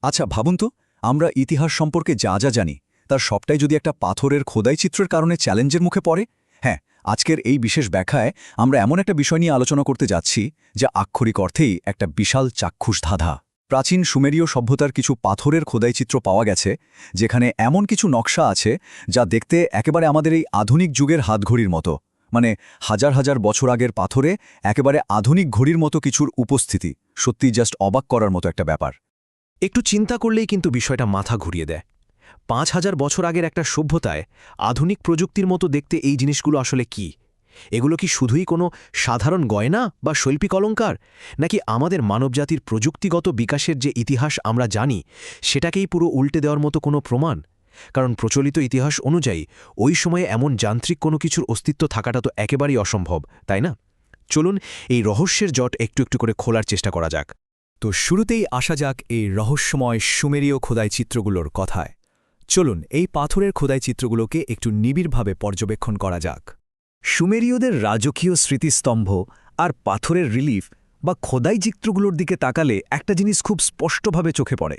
আচ্ছা ভাবুন তো, আমরা ইতিহাস সম্পর্কে যা যা জানি তার সবটাই যদি একটা পাথরের খোদাই চিত্রের কারণে চ্যালেঞ্জের মুখে পড়ে। হ্যাঁ, আজকের এই বিশেষ ব্যাখ্যায় আমরা এমন একটা বিষয় নিয়ে আলোচনা করতে যাচ্ছি যা আক্ষরিক অর্থেই একটা বিশাল চাক্ষুষ ধাঁধা। প্রাচীন সুমেরীয় সভ্যতার কিছু পাথরের খোদাই চিত্র পাওয়া গেছে, যেখানে এমন কিছু নকশা আছে যা দেখতে একেবারে আমাদের এই আধুনিক যুগের হাতঘড়ির মতো। মানে হাজার হাজার বছর আগের পাথরে একেবারে আধুনিক ঘড়ির মতো কিছুর উপস্থিতি সত্যি জাস্ট অবাক করার মতো একটা ব্যাপার। একটু চিন্তা করলেই কিন্তু বিষয়টা মাথা ঘুরিয়ে দেয়। ৫,০০০ বছর আগের একটা সভ্যতায় আধুনিক প্রযুক্তির মতো দেখতে এই জিনিসগুলো আসলে কি? এগুলো কি শুধুই কোনো সাধারণ গয়না বা শৈল্পিক অলংকার, নাকি আমাদের মানবজাতির প্রযুক্তিগত বিকাশের যে ইতিহাস আমরা জানি সেটাকেই পুরো উল্টে দেওয়ার মতো কোনো প্রমাণ? কারণ প্রচলিত ইতিহাস অনুযায়ী ওই সময়ে এমন যান্ত্রিক কোনো কিছুর অস্তিত্ব থাকাটা তো একেবারেই অসম্ভব, তাই না? চলুন এই রহস্যের জট একটু একটু করে খোলার চেষ্টা করা যাক। তো শুরুতেই আসা যাক এই রহস্যময় সুমেরীয় খোদাই চিত্রগুলোর কথায়। চলুন এই পাথরের খোদাই চিত্রগুলোকে একটু নিবিড়ভাবে পর্যবেক্ষণ করা যাক। সুমেরীয়দের রাজকীয় স্মৃতিস্তম্ভ আর পাথরের রিলিফ বা খোদাই চিত্রগুলোর দিকে তাকালে একটা জিনিস খুব স্পষ্টভাবে চোখে পড়ে।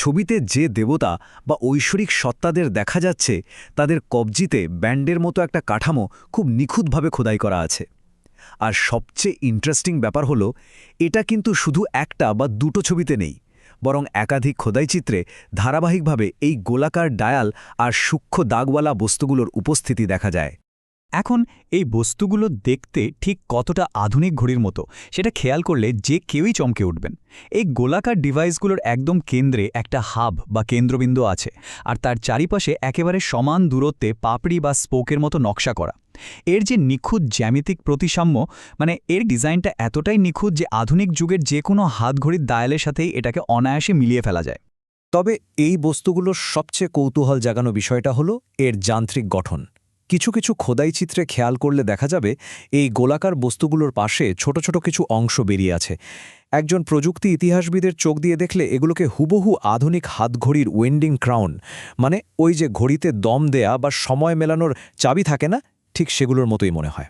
ছবিতে যে দেবতা বা ঐশ্বরিক সত্তাদের দেখা যাচ্ছে তাদের কবজিতে ব্যান্ডের মতো একটা কাঠামো খুব নিখুঁতভাবে খোদাই করা আছে। আর সবচেয়ে ইন্টারেস্টিং ব্যাপার হলো, এটা কিন্তু শুধু একটা বা দুটো ছবিতে নেই, বরং একাধিক খোদাই চিত্রে ধারাবাহিকভাবে এই গোলাকার ডায়াল আর সূক্ষ্ম দাগওয়ালা বস্তুগুলোর উপস্থিতি দেখা যায়। এখন এই বস্তুগুলো দেখতে ঠিক কতটা আধুনিক ঘড়ির মতো সেটা খেয়াল করলে যে কেউই চমকে উঠবেন। এই গোলাকার ডিভাইসগুলোর একদম কেন্দ্রে একটা হাব বা কেন্দ্রবিন্দু আছে, আর তার চারিপাশে একেবারে সমান দূরত্বে পাপড়ি বা স্পোকের মতো নকশা করা। এর যে নিখুঁত জ্যামিতিক প্রতিসাম্য, মানে এর ডিজাইনটা এতটাই নিখুঁত যে আধুনিক যুগের যে কোনো হাতঘড়ির ডায়ালের সাথেই এটাকে অনায়াসে মিলিয়ে ফেলা যায়। তবে এই বস্তুগুলোর সবচেয়ে কৌতূহল জাগানো বিষয়টা হলো এর যান্ত্রিক গঠন। কিছু কিছু খোদাই চিত্রে খেয়াল করলে দেখা যাবে এই গোলাকার বস্তুগুলোর পাশে ছোট ছোট কিছু অংশ বেরিয়ে আছে। একজন প্রযুক্তি ইতিহাসবিদের চোখ দিয়ে দেখলে এগুলোকে হুবহু আধুনিক হাতঘড়ির ওয়েন্ডিং ক্রাউন, মানে ওই যে ঘড়িতে দম দেয়া বা সময় মেলানোর চাবি থাকে না, ঠিক সেগুলোর মতোই মনে হয়।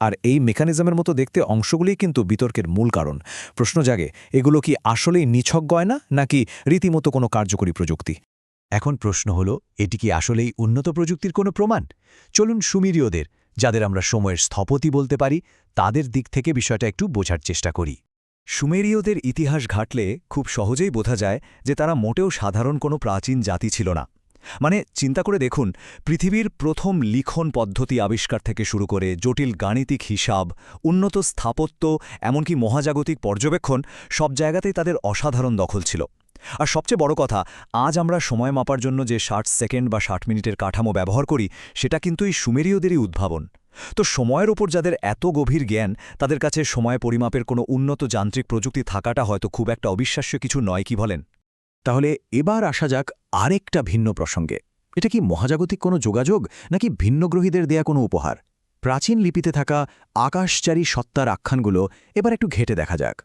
আর এই মেকানিজমের মতো দেখতে অংশগুলিই কিন্তু বিতর্কের মূল কারণ। প্রশ্ন জাগে, এগুলো কি আসলেই নিছক গয়না নাকি রীতিমতো কোনো কার্যকরী প্রযুক্তি? এখন প্রশ্ন হলো, এটি কি আসলেই উন্নত প্রযুক্তির কোনো প্রমাণ? চলুন সুমেরীয়দের, যাদের আমরা সময়ের স্থপতি বলতে পারি, তাদের দিক থেকে বিষয়টা একটু বোঝার চেষ্টা করি। সুমেরীয়দের ইতিহাস ঘাটলে খুব সহজেই বোঝা যায় যে তারা মোটেও সাধারণ কোনো প্রাচীন জাতি ছিল না। মানে চিন্তা করে দেখুন, পৃথিবীর প্রথম লিখন পদ্ধতি আবিষ্কার থেকে শুরু করে জটিল গাণিতিক হিসাব, উন্নত স্থাপত্য, এমনকি মহাজাগতিক পর্যবেক্ষণ, সব জায়গাতেই তাদের অসাধারণ দখল ছিল। আর সবচেয়ে বড় কথা, আজ আমরা সময় মাপার জন্য যে 60 সেকেন্ড বা 60 মিনিটের কাঠামো ব্যবহার করি, সেটা কিন্তু এই সুমেরীয়দেরই উদ্ভাবন। তো সময়ের ওপর যাদের এত গভীর জ্ঞান, তাদের কাছে সময় পরিমাপের কোনো উন্নত যান্ত্রিক প্রযুক্তি থাকাটা হয়তো খুব একটা অবিশ্বাস্য কিছু নয়, কি বলেন? তাহলে এবার আসা যাক আরেকটা ভিন্ন প্রসঙ্গে। এটা কি মহাজাগতিক কোনো যোগাযোগ, নাকি ভিন্নগ্রহীদের দেয়া কোনো উপহার? প্রাচীন লিপিতে থাকা আকাশচারী সত্তার আখ্যানগুলো এবার একটু ঘেঁটে দেখা যাক।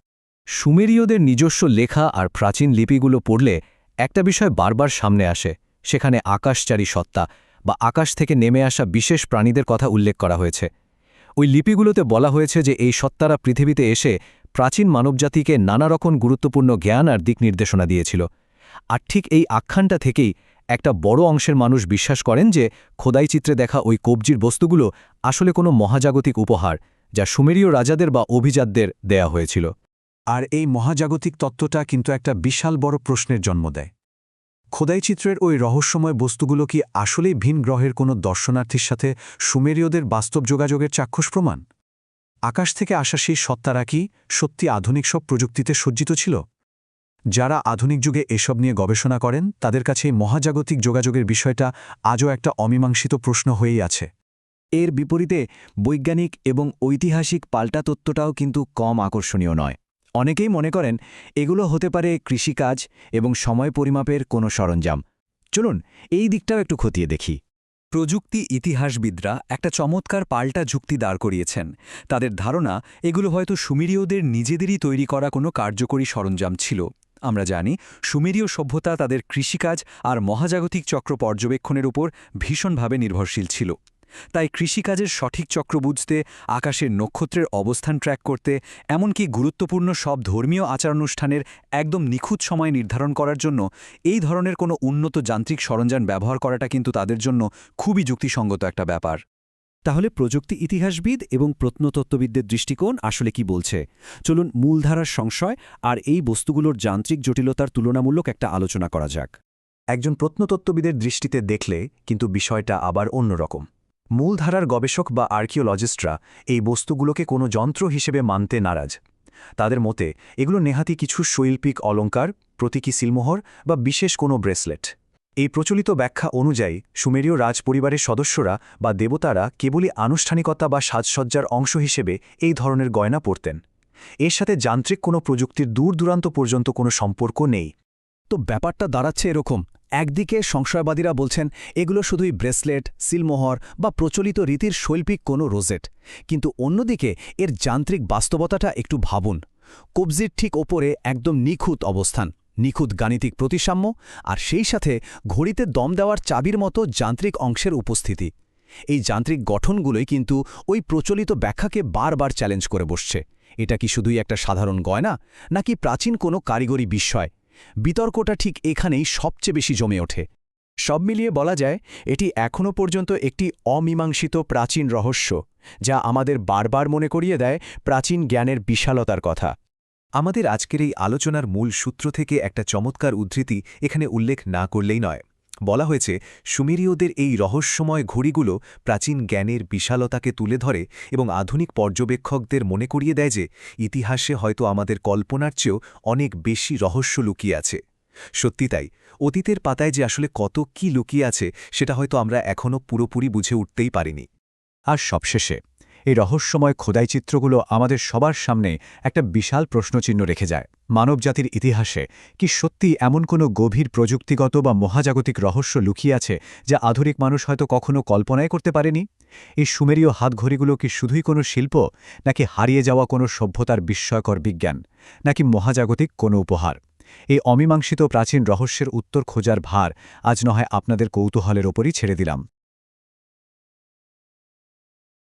সুমেরীয়দের নিজস্ব লেখা আর প্রাচীন লিপিগুলো পড়লে একটা বিষয় বারবার সামনে আসে। সেখানে আকাশচারী সত্তা বা আকাশ থেকে নেমে আসা বিশেষ প্রাণীদের কথা উল্লেখ করা হয়েছে। ওই লিপিগুলোতে বলা হয়েছে যে এই সত্তারা পৃথিবীতে এসে প্রাচীন মানবজাতিকে নানা রকম গুরুত্বপূর্ণ জ্ঞান আর দিক নির্দেশনা দিয়েছিল। আর ঠিক এই আখ্যানটা থেকেই একটা বড় অংশের মানুষ বিশ্বাস করেন যে খোদাই চিত্রে দেখা ওই কবজির বস্তুগুলো আসলে কোনো মহাজাগতিক উপহার, যা সুমেরীয় রাজাদের বা অভিজাতদের দেয়া হয়েছিল। আর এই মহাজাগতিক তত্ত্বটা কিন্তু একটা বিশাল বড় প্রশ্নের জন্ম দেয়। খোদাই চিত্রের ওই রহস্যময় বস্তুগুলো কি আসলেই ভিন গ্রহের কোনো দর্শনার্থীর সাথে সুমেরীয়দের বাস্তব যোগাযোগের চাক্ষুষ প্রমাণ? আকাশ থেকে আসা সেই সত্তারা কি সত্যি আধুনিক সব প্রযুক্তিতে সজ্জিত ছিল? যারা আধুনিক যুগে এসব নিয়ে গবেষণা করেন, তাদের কাছে এই মহাজাগতিক যোগাযোগের বিষয়টা আজও একটা অমীমাংসিত প্রশ্ন হয়েই আছে। এর বিপরীতে বৈজ্ঞানিক এবং ঐতিহাসিক পাল্টা তত্ত্বটাও কিন্তু কম আকর্ষণীয় নয়। অনেকেই মনে করেন এগুলো হতে পারে কৃষিকাজ এবং সময় পরিমাপের কোনো সরঞ্জাম। চলুন এই দিকটাও একটু খতিয়ে দেখি। প্রযুক্তি ইতিহাসবিদরা একটা চমৎকার পাল্টা যুক্তি দাঁড় করিয়েছেন। তাদের ধারণা, এগুলো হয়তো সুমেরীয়দের নিজেদেরই তৈরি করা কোনো কার্যকরী সরঞ্জাম ছিল। আমরা জানি সুমেরীয় সভ্যতা তাদের কৃষিকাজ আর মহাজাগতিক চক্র পর্যবেক্ষণের উপর ভীষণভাবে নির্ভরশীল ছিল। তাই কৃষিকাজের সঠিক চক্র বুঝতে, আকাশের নক্ষত্রের অবস্থান ট্র্যাক করতে, এমনকি গুরুত্বপূর্ণ সব ধর্মীয় আচারানুষ্ঠানের একদম নিখুঁত সময় নির্ধারণ করার জন্য এই ধরনের কোনো উন্নত যান্ত্রিক সরঞ্জাম ব্যবহার করাটা কিন্তু তাদের জন্য খুবই যুক্তিসঙ্গত একটা ব্যাপার। তাহলে প্রযুক্তি ইতিহাসবিদ এবং প্রত্নতত্ত্ববিদদের দৃষ্টিকোণ আসলে কি বলছে? চলুন মূলধারার সংশয় আর এই বস্তুগুলোর যান্ত্রিক জটিলতার তুলনামূলক একটা আলোচনা করা যাক। একজন প্রত্নতত্ত্ববিদের দৃষ্টিতে দেখলে কিন্তু বিষয়টা আবার অন্যরকম। মূলধারার গবেষক বা আর্কিওলজিস্টরা এই বস্তুগুলোকে কোনো যন্ত্র হিসেবে মানতে নারাজ। তাদের মতে এগুলো নেহাতি কিছু শৈল্পিক অলঙ্কার, প্রতীকী সিলমোহর বা বিশেষ কোনো ব্রেসলেট। এই প্রচলিত ব্যাখ্যা অনুযায়ী সুমেরীয় রাজপরিবারের সদস্যরা বা দেবতারা কেবলই আনুষ্ঠানিকতা বা সাজসজ্জার অংশ হিসেবে এই ধরনের গয়না পরতেন। এর সাথে যান্ত্রিক কোনো প্রযুক্তির দূরদূরান্ত পর্যন্ত কোনো সম্পর্ক নেই। তো ব্যাপারটা দাঁড়াচ্ছে এরকম, একদিকে সংশয়বাদীরা বলছেন এগুলো শুধুই ব্রেসলেট, সিলমোহর বা প্রচলিত রীতির শৈল্পিক কোনো রোজেট, কিন্তু অন্যদিকে এর যান্ত্রিক বাস্তবতাটা একটু ভাবুন। কবজির ঠিক ওপরে একদম নিখুঁত অবস্থান, নিখুঁত গাণিতিক প্রতিসাম্য, আর সেই সাথে ঘড়িতে দম দেওয়ার চাবির মতো যান্ত্রিক অংশের উপস্থিতি। এই যান্ত্রিক গঠনগুলোই কিন্তু ওই প্রচলিত ব্যাখ্যাকে বারবার চ্যালেঞ্জ করে বসছে। এটা কি শুধুই একটা সাধারণ গয়না, নাকি প্রাচীন কোনো কারিগরি বিস্ময়? বিতর্কটা ঠিক এখানেই সবচেয়ে বেশি জমে ওঠে। সব মিলিয়ে বলা যায় এটি এখনও পর্যন্ত একটি অমীমাংসিত প্রাচীন রহস্য, যা আমাদের বারবার মনে করিয়ে দেয় প্রাচীন জ্ঞানের বিশালতার কথা। আমাদের আজকের এই আলোচনার মূল সূত্র থেকে একটা চমৎকার উদ্ধৃতি এখানে উল্লেখ না করলেই নয়। বলা হয়েছে সুমেরীয়দের এই রহস্যময় ঘড়িগুলো প্রাচীন জ্ঞানের বিশালতাকে তুলে ধরে এবং আধুনিক পর্যবেক্ষকদের মনে করিয়ে দেয় যে ইতিহাসে হয়তো আমাদের কল্পনার চেয়েও অনেক বেশি রহস্য লুকিয়ে আছে। সত্যি তাই, অতীতের পাতায় যে আসলে কত কি লুকিয়ে আছে সেটা হয়তো আমরা এখনও পুরোপুরি বুঝে উঠতেই পারিনি। আর সবশেষে এই রহস্যময় খোদাই চিত্রগুলো আমাদের সবার সামনে একটা বিশাল প্রশ্নচিহ্ন রেখে যায়। মানবজাতির ইতিহাসে কি সত্যি এমন কোনো গভীর প্রযুক্তিগত বা মহাজাগতিক রহস্য লুকিয়ে আছে যা আধুনিক মানুষ হয়তো কখনো কল্পনাই করতে পারেনি? এই সুমেরীয় হাতঘড়িগুলো কি শুধুই কোনো শিল্প, নাকি হারিয়ে যাওয়া কোনো সভ্যতার বিস্ময়কর বিজ্ঞান, নাকি মহাজাগতিক কোনো উপহার? এই অমীমাংসিত প্রাচীন রহস্যের উত্তর খোঁজার ভার আজ নয় আপনাদের কৌতূহলের ওপরই ছেড়ে দিলাম।